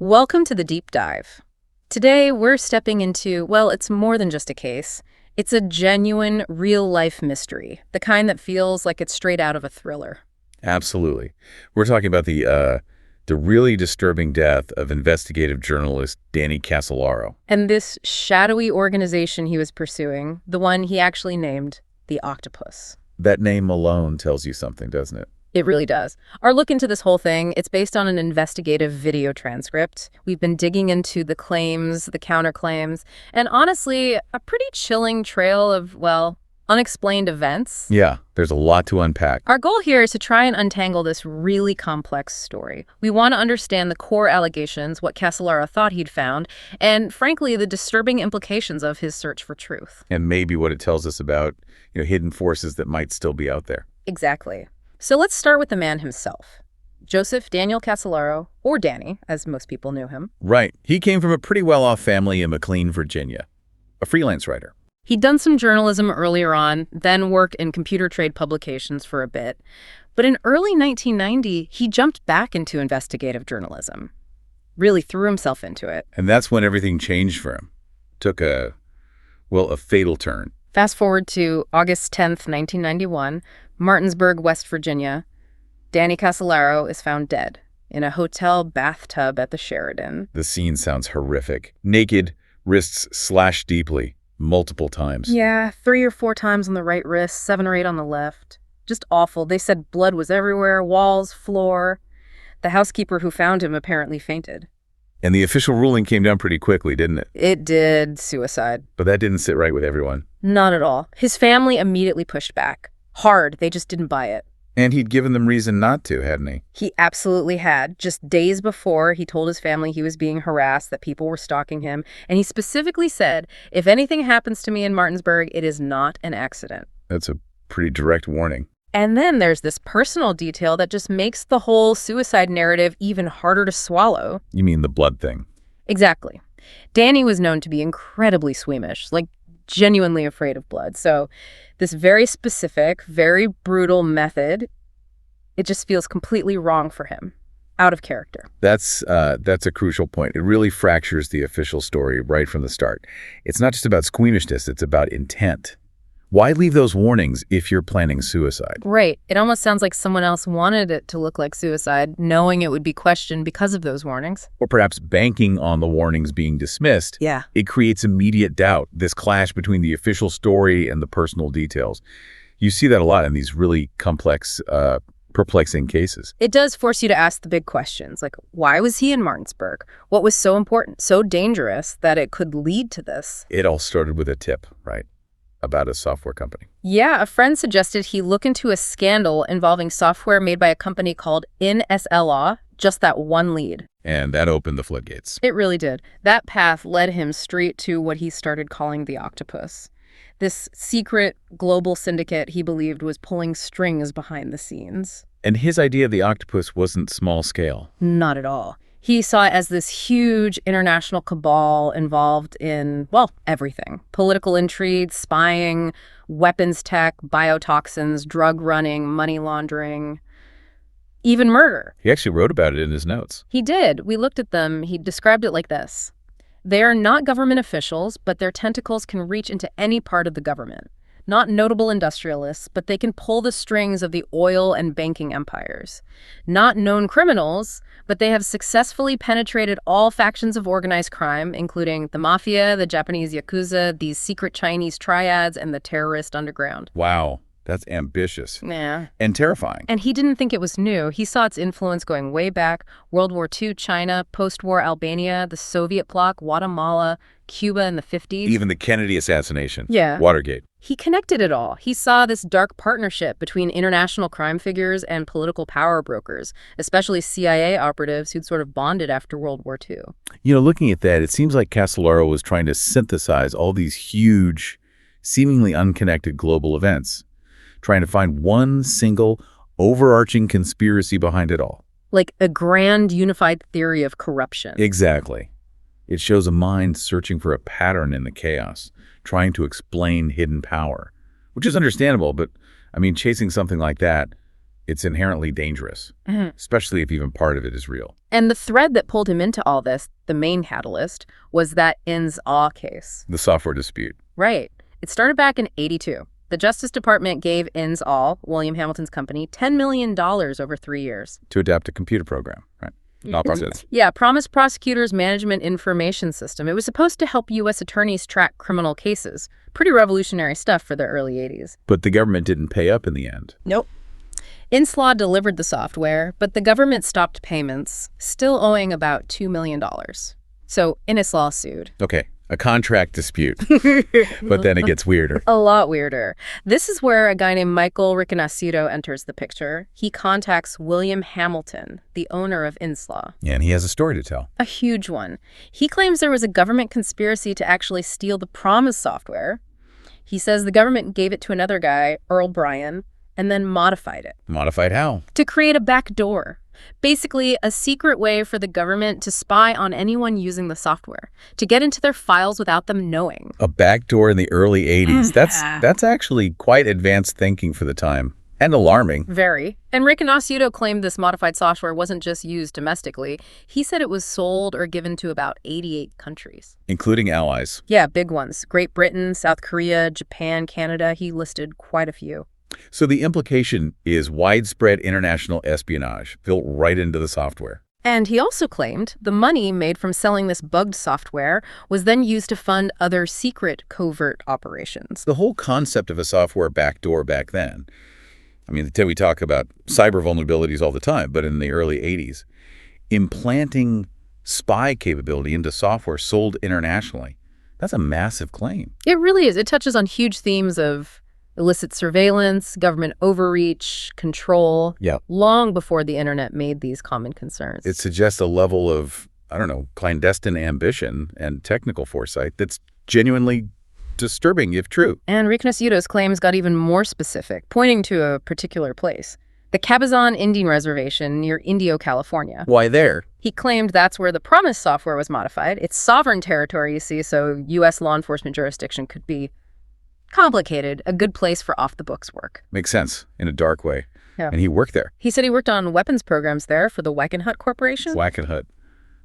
Welcome to the deep dive. Today, we're stepping into, well, it's more than just a case. It's a genuine, real-life mystery, the kind that feels like it's straight out of a thriller. Absolutely. We're talking about the really disturbing death of investigative journalist Danny Casolaro. And this shadowy organization he was pursuing, the one he actually named the Octopus. That name alone tells you something, doesn't it? It really does. Our look into this whole thing, it's based on an investigative video transcript. We've been digging into the claims, the counterclaims, and honestly, a pretty chilling trail of, well, unexplained events. Yeah, there's a lot to unpack. Our goal here is to try and untangle this really complex story. We want to understand the core allegations, what Casolaro thought he'd found, and frankly, the disturbing implications of his search for truth. And maybe what it tells us about, hidden forces that might still be out there. Exactly. So let's start with the man himself. Joseph Daniel Casolaro, or Danny, as most people knew him. Right. He came from a pretty well-off family in McLean, Virginia. A freelance writer. He'd done some journalism earlier on, then worked in computer trade publications for a bit. But in early 1990, he jumped back into investigative journalism. Really threw himself into it. And that's when everything changed for him. Took a fatal turn. Fast forward to August 10th, 1991, Martinsburg, West Virginia. Danny Casolaro is found dead in a hotel bathtub at the Sheraton. The scene sounds horrific. Naked, wrists slashed deeply, multiple times. Yeah, 3 or 4 times on the right wrist, 7 or 8 on the left. Just awful. They said blood was everywhere, walls, floor. The housekeeper who found him apparently fainted. And the official ruling came down pretty quickly, didn't it? It did. Suicide. But that didn't sit right with everyone. Not at all. His family immediately pushed back. Hard. They just didn't buy it. And he'd given them reason not to, hadn't he? He absolutely had. Just days before, he told his family he was being harassed, that people were stalking him. And he specifically said, if anything happens to me in Martinsburg, it is not an accident. That's a pretty direct warning. And then there's this personal detail that just makes the whole suicide narrative even harder to swallow. You mean the blood thing? Exactly. Danny was known to be incredibly squeamish, like genuinely afraid of blood. So this very specific, very brutal method, it just feels completely wrong for him. Out of character. That's a crucial point. It really fractures the official story right from the start. It's not just about squeamishness, it's about intent. Why leave those warnings if you're planning suicide? Right. It almost sounds like someone else wanted it to look like suicide, knowing it would be questioned because of those warnings. Or perhaps banking on the warnings being dismissed. Yeah. It creates immediate doubt, this clash between the official story and the personal details. You see that a lot in these really complex, perplexing cases. It does force you to ask the big questions, like why was he in Martinsburg? What was so important, so dangerous that it could lead to this? It all started with a tip, right? About a software company. Yeah, a friend suggested he look into a scandal involving software made by a company called NSLA, just that one lead. And that opened the floodgates. It really did. That path led him straight to what he started calling the Octopus. This secret global syndicate he believed was pulling strings behind the scenes. And his idea of the octopus wasn't small scale. Not at all. He saw it as this huge international cabal involved in, well, everything. Political intrigue, spying, weapons tech, biotoxins, drug running, money laundering, even murder. He actually wrote about it in his notes. He did. We looked at them. He described it like this. They are not government officials, but their tentacles can reach into any part of the government. Not notable industrialists, but they can pull the strings of the oil and banking empires. Not known criminals, but they have successfully penetrated all factions of organized crime, including the mafia, the Japanese yakuza, these secret Chinese triads, and the terrorist underground. Wow, that's ambitious. Yeah. And terrifying. And he didn't think it was new. He saw its influence going way back. World War II, China, post-war Albania, the Soviet bloc, Guatemala, Cuba in the 50s. Even the Kennedy assassination. Yeah. Watergate. He connected it all. He saw this dark partnership between international crime figures and political power brokers, especially CIA operatives who'd sort of bonded after World War II. Looking at that, it seems like Casolaro was trying to synthesize all these huge, seemingly unconnected global events, trying to find one single, overarching conspiracy behind it all. Like a grand unified theory of corruption. Exactly. It shows a mind searching for a pattern in the chaos, trying to explain hidden power, which is understandable, but, chasing something like that, it's inherently dangerous, especially if even part of it is real. And the thread that pulled him into all this, the main catalyst, was that Inns-Awe case. The software dispute. Right. It started back in '82. The Justice Department gave Inns-Awe, William Hamilton's company, $10 million over 3 years. To adapt a computer program, right? Not process. Yeah, PROMIS Prosecutors Management Information System. It was supposed to help U.S. attorneys track criminal cases. Pretty revolutionary stuff for the early '80s. But the government didn't pay up in the end. Nope. Inns-Awe delivered the software, but the government stopped payments, still owing about $2 million. So Inns-Awe sued. Okay, a contract dispute. But then it gets weirder. A lot weirder. This is where a guy named Michael Riconoscito enters the picture. He contacts William Hamilton, the owner of Inns-Awe. And he has a story to tell. A huge one. He claims there was a government conspiracy to actually steal the PROMIS software. He says the government gave it to another guy, Earl Bryan, and then modified it. Modified how? To create a back door. Basically, a secret way for the government to spy on anyone using the software, to get into their files without them knowing. A backdoor in the early 80s. That's actually quite advanced thinking for the time. And alarming. Very. And Riconoscito claimed this modified software wasn't just used domestically. He said it was sold or given to about 88 countries. Including allies. Yeah, big ones. Great Britain, South Korea, Japan, Canada. He listed quite a few. So the implication is widespread international espionage built right into the software. And he also claimed the money made from selling this bugged software was then used to fund other secret covert operations. The whole concept of a software backdoor back then, I mean, we talk about cyber vulnerabilities all the time, but in the early 80s, implanting spy capability into software sold internationally, that's a massive claim. It really is. It touches on huge themes of illicit surveillance, government overreach, control, long before the internet made these common concerns. It suggests a level of, clandestine ambition and technical foresight that's genuinely disturbing if true. And Riconoscito's claims got even more specific, pointing to a particular place. The Cabazon Indian Reservation near Indio, California. Why there? He claimed that's where the PROMIS software was modified. It's sovereign territory, you see, so U.S. law enforcement jurisdiction could be complicated, a good place for off-the-books work. Makes sense, in a dark way. Yeah. And he worked there. He said he worked on weapons programs there for the Wackenhut Corporation. Wackenhut.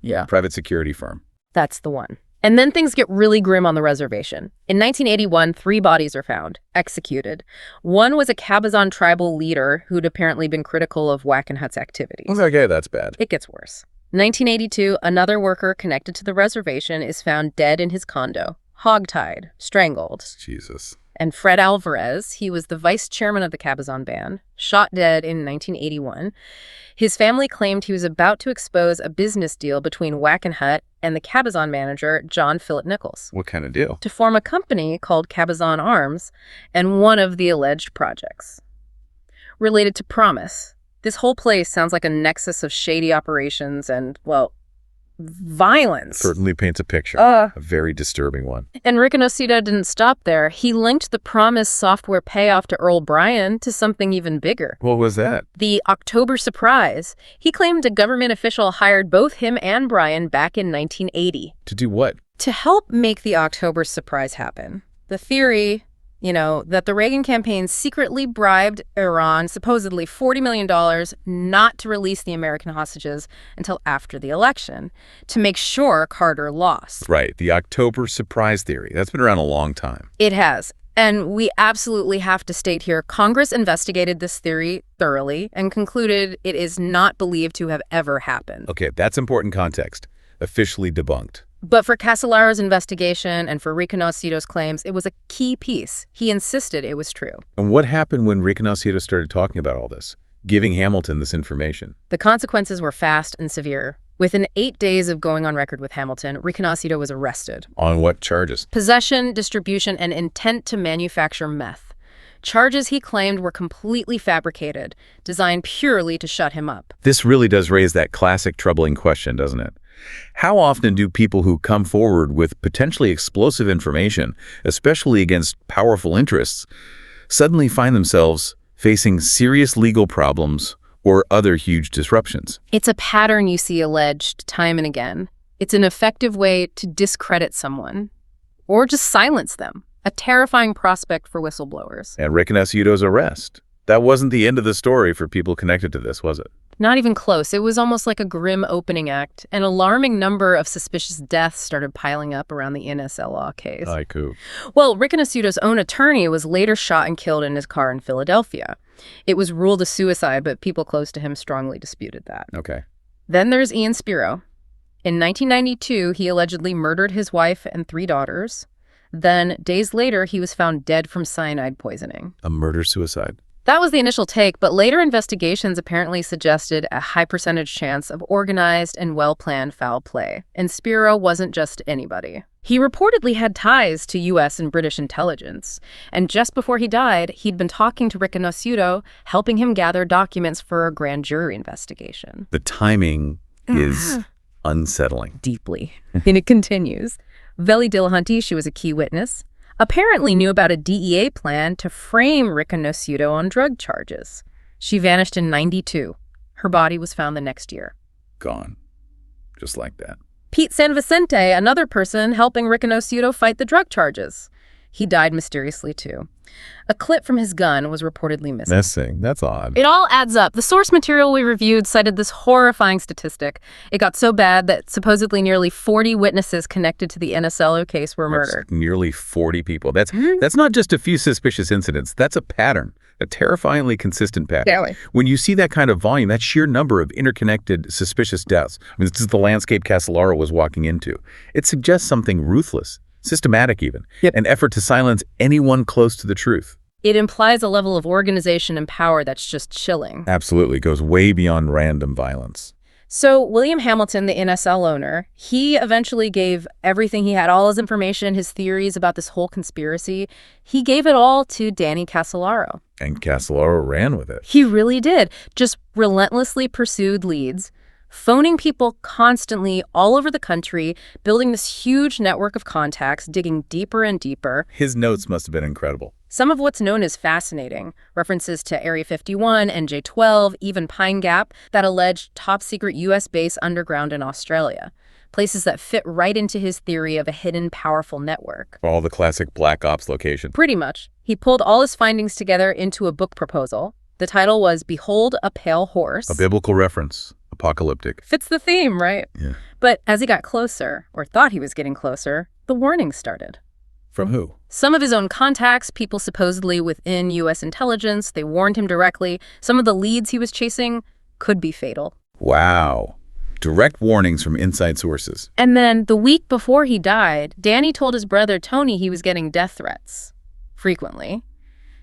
Yeah. Private security firm. That's the one. And then things get really grim on the reservation. In 1981, 3 bodies are found, executed. One was a Cabazon tribal leader who'd apparently been critical of Wackenhut's activities. Okay, that's bad. It gets worse. 1982, another worker connected to the reservation is found dead in his condo. Hogtied, strangled. Jesus. And Fred Alvarez, he was the vice chairman of the Cabazon band, shot dead in 1981. His family claimed he was about to expose a business deal between Wackenhut and the Cabazon manager, John Philip Nichols. What kind of deal? To form a company called Cabazon Arms and one of the alleged projects. Related to PROMIS, this whole place sounds like a nexus of shady operations and, well, violence. Certainly paints a picture. A very disturbing one. And Riconoscito didn't stop there. He linked the PROMIS software payoff to Earl Bryan to something even bigger. What was that? The October surprise. He claimed a government official hired both him and Bryan back in 1980. To do what? To help make the October surprise happen. The theory, that the Reagan campaign secretly bribed Iran, supposedly $40 million, not to release the American hostages until after the election, to make sure Carter lost. Right, the October surprise theory. That's been around a long time. It has. And we absolutely have to state here, Congress investigated this theory thoroughly and concluded it is not believed to have ever happened. Okay, that's important context. Officially debunked. But for Casolaro's investigation and for Riconoscito's claims, it was a key piece. He insisted it was true. And what happened when Riconoscito started talking about all this, giving Hamilton this information? The consequences were fast and severe. Within 8 days of going on record with Hamilton, Riconoscito was arrested. On what charges? Possession, distribution, and intent to manufacture meth. Charges he claimed were completely fabricated, designed purely to shut him up. This really does raise that classic troubling question, doesn't it? How often do people who come forward with potentially explosive information, especially against powerful interests, suddenly find themselves facing serious legal problems or other huge disruptions? It's a pattern you see alleged time and again. It's an effective way to discredit someone or just silence them, a terrifying prospect for whistleblowers. And Riconoscito's arrest, That wasn't the end of the story for people connected to this, was it? Not even close. It was almost like a grim opening act. An alarming number of suspicious deaths started piling up around the NSLA case. Haiku. Well, Riconosciuto's own attorney was later shot and killed in his car in Philadelphia. It was ruled a suicide, but people close to him strongly disputed that. Okay. Then there's Ian Spiro. In 1992, he allegedly murdered his wife and 3 daughters. Then, days later, he was found dead from cyanide poisoning. A murder-suicide. That was the initial take, but later investigations apparently suggested a high percentage chance of organized and well-planned foul play. And Spiro wasn't just anybody. He reportedly had ties to U.S. and British intelligence. And just before he died, he'd been talking to Riconosciuto, helping him gather documents for a grand jury investigation. The timing is unsettling. Deeply. And it continues. Veli Dillahunty, she was a key witness, apparently knew about a DEA plan to frame Riconosciuto on drug charges. She vanished in '92. Her body was found the next year. Gone. Just like that. Pete Sanvicente, another person helping Riconosciuto fight the drug charges. He died mysteriously, too. A clip from his gun was reportedly missing. That's odd. It all adds up. The source material we reviewed cited this horrifying statistic. It got so bad that supposedly nearly 40 witnesses connected to the NSLO case were murdered. That's nearly 40 people. That's not just a few suspicious incidents. That's a pattern, a terrifyingly consistent pattern. Really? When you see that kind of volume, that sheer number of interconnected suspicious deaths, I mean, this is the landscape Casolaro was walking into. It suggests something ruthless, systematic even, an effort to silence anyone close to the truth. It implies a level of organization and power that's just chilling. Absolutely. Goes way beyond random violence. So William Hamilton, the NSL owner, he eventually gave everything he had, all his information, his theories about this whole conspiracy. He gave it all to Danny Casolaro. And Casolaro ran with it. He really did. Just relentlessly pursued leads, phoning people constantly all over the country, building this huge network of contacts, digging deeper and deeper. His notes must have been incredible. Some of what's known as fascinating, references to Area 51, NJ12, even Pine Gap, that alleged top-secret U.S. base underground in Australia. Places that fit right into his theory of a hidden, powerful network. All the classic Black Ops location. Pretty much. He pulled all his findings together into a book proposal. The title was Behold a Pale Horse. A biblical reference. Apocalyptic. Fits the theme, right? Yeah. But as he got closer, or thought he was getting closer, the warnings started. From who? Some of his own contacts, people supposedly within U.S. intelligence, they warned him directly. Some of the leads he was chasing could be fatal. Wow. Direct warnings from inside sources. And then the week before he died, Danny told his brother Tony he was getting death threats. Frequently.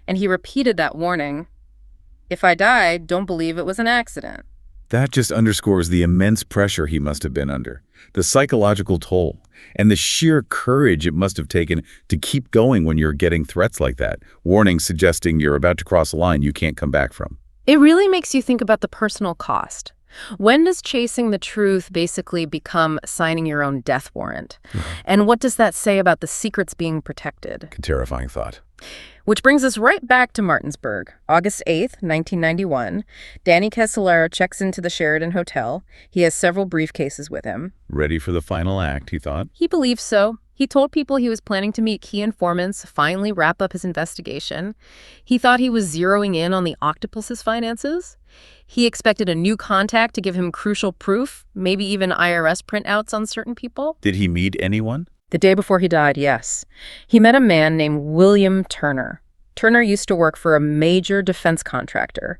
And he repeated that warning. If I die, don't believe it was an accident. That just underscores the immense pressure he must have been under, the psychological toll, and the sheer courage it must have taken to keep going when you're getting threats like that, warnings suggesting you're about to cross a line you can't come back from. It really makes you think about the personal cost. When does chasing the truth basically become signing your own death warrant? And what does that say about the secrets being protected? A terrifying thought. Which brings us right back to Martinsburg. August 8th, 1991. Danny Casolaro checks into the Sheraton Hotel. He has several briefcases with him. Ready for the final act, he thought. He believes so. He told people he was planning to meet key informants, finally wrap up his investigation. He thought he was zeroing in on the Octopus's finances. He expected a new contact to give him crucial proof, maybe even IRS printouts on certain people. Did he meet anyone? The day before he died, yes. He met a man named William Turner. Turner used to work for a major defense contractor.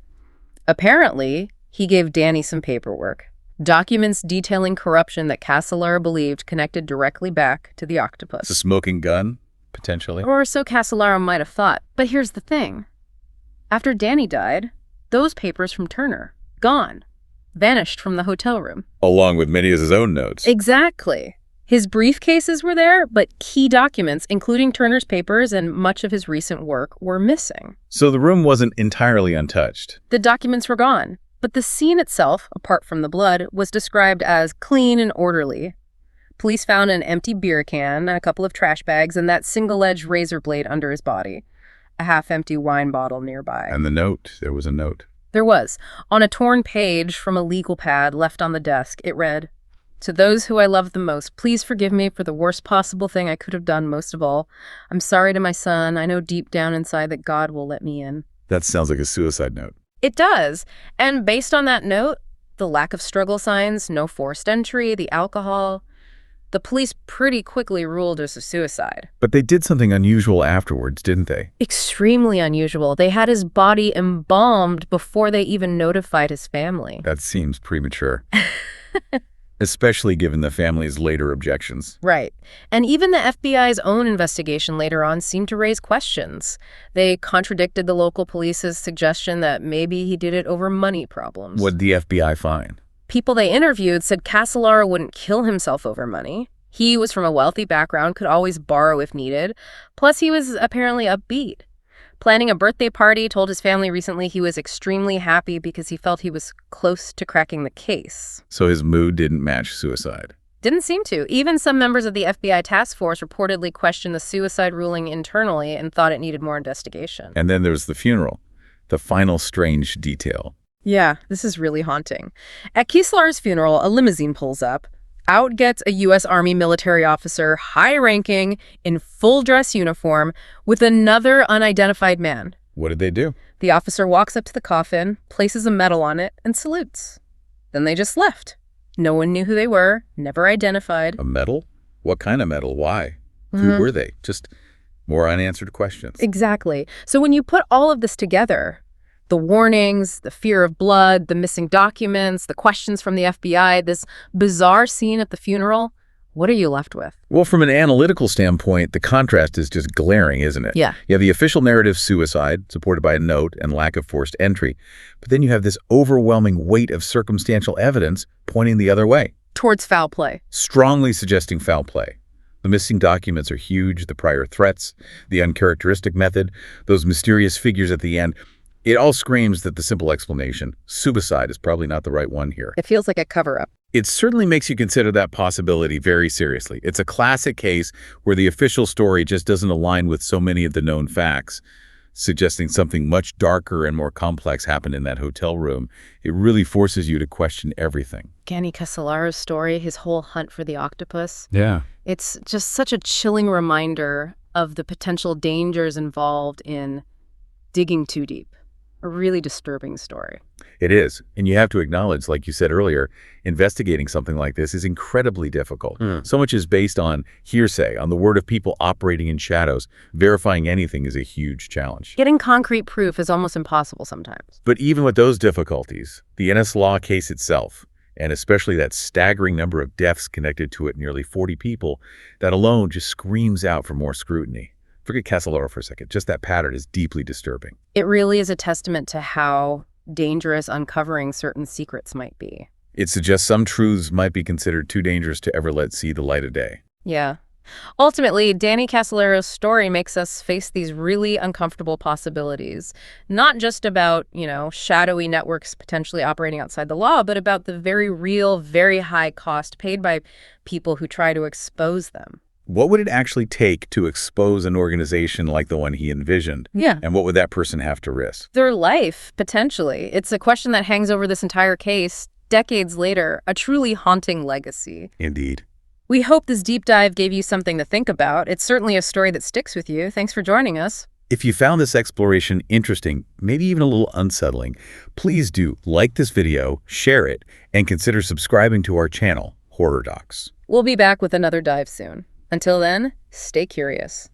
Apparently, he gave Danny some paperwork. Documents detailing corruption that Casolaro believed connected directly back to the Octopus. It's a smoking gun, potentially. Or so Casolaro might have thought. But here's the thing. After Danny died, those papers from Turner, gone. Vanished from the hotel room. Along with many of his own notes. Exactly. His briefcases were there, but key documents, including Turner's papers and much of his recent work, were missing. So the room wasn't entirely untouched. The documents were gone, but the scene itself, apart from the blood, was described as clean and orderly. Police found an empty beer can, a couple of trash bags, and that single-edged razor blade under his body. A half-empty wine bottle nearby. And the note. There was a note. There was. On a torn page from a legal pad left on the desk, it read, "To those who I love the most, please forgive me for the worst possible thing I could have done most of all. I'm sorry to my son. I know deep down inside that God will let me in. That sounds like a suicide note. It does. And based on that note, the lack of struggle signs, no forced entry, the alcohol, the police pretty quickly ruled as a suicide. But they did something unusual afterwards, didn't they? Extremely unusual. They had his body embalmed before they even notified his family. That seems premature. Especially given the family's later objections. Right. And even the FBI's own investigation later on seemed to raise questions. They contradicted the local police's suggestion that maybe he did it over money problems. What'd the FBI find? People they interviewed said Casolaro wouldn't kill himself over money. He was from a wealthy background, could always borrow if needed. Plus, he was apparently upbeat. Planning a birthday party, told his family recently he was extremely happy because he felt he was close to cracking the case. So his mood didn't match suicide. Didn't seem to. Even some members of the FBI task force reportedly questioned the suicide ruling internally and thought it needed more investigation. And then there's the funeral, the final strange detail. Yeah, this is really haunting. At Casolaro's funeral, a limousine pulls up. Out gets a U.S. Army military officer, high-ranking, in full-dress uniform, with another unidentified man. What did they do? The officer walks up to the coffin, places a medal on it, and salutes. Then they just left. No one knew who they were, never identified. A medal? What kind of medal? Why? Who were they? Just more unanswered questions. Exactly. So when you put all of this together, the warnings, the fear of blood, the missing documents, the questions from the FBI, this bizarre scene at the funeral, what are you left with? Well, from an analytical standpoint, the contrast is just glaring, isn't it? Yeah. You have the official narrative suicide, supported by a note and lack of forced entry. But then you have this overwhelming weight of circumstantial evidence pointing the other way. Towards foul play. Strongly suggesting foul play. The missing documents are huge, the prior threats, the uncharacteristic method, those mysterious figures at the end. It all screams that the simple explanation, suicide, is probably not the right one here. It feels like a cover-up. It certainly makes you consider that possibility very seriously. It's a classic case where the official story just doesn't align with so many of the known facts, suggesting something much darker and more complex happened in that hotel room. It really forces you to question everything. Danny Casolaro's story, his whole hunt for the octopus. Yeah. It's just such a chilling reminder of the potential dangers involved in digging too deep. A really disturbing story. It is. And you have to acknowledge, like you said earlier, investigating something like this is incredibly difficult. So much is based on hearsay, on the word of people operating in shadows. Verifying anything is a huge challenge. Getting concrete proof is almost impossible sometimes. But even with those difficulties, the NS Law case itself, and especially that staggering number of deaths connected to it, nearly 40 people, that alone just screams out for more scrutiny. Forget Casolaro for a second. Just that pattern is deeply disturbing. It really is a testament to how dangerous uncovering certain secrets might be. It suggests some truths might be considered too dangerous to ever let see the light of day. Yeah. Ultimately, Danny Casolaro's story makes us face these really uncomfortable possibilities. Not just about, shadowy networks potentially operating outside the law, but about the very real, very high cost paid by people who try to expose them. What would it actually take to expose an organization like the one he envisioned? Yeah. And what would that person have to risk? Their life, potentially. It's a question that hangs over this entire case, decades later, a truly haunting legacy. Indeed. We hope this deep dive gave you something to think about. It's certainly a story that sticks with you. Thanks for joining us. If you found this exploration interesting, maybe even a little unsettling, please do like this video, share it, and consider subscribing to our channel, Horror Docs. We'll be back with another dive soon. Until then, stay curious.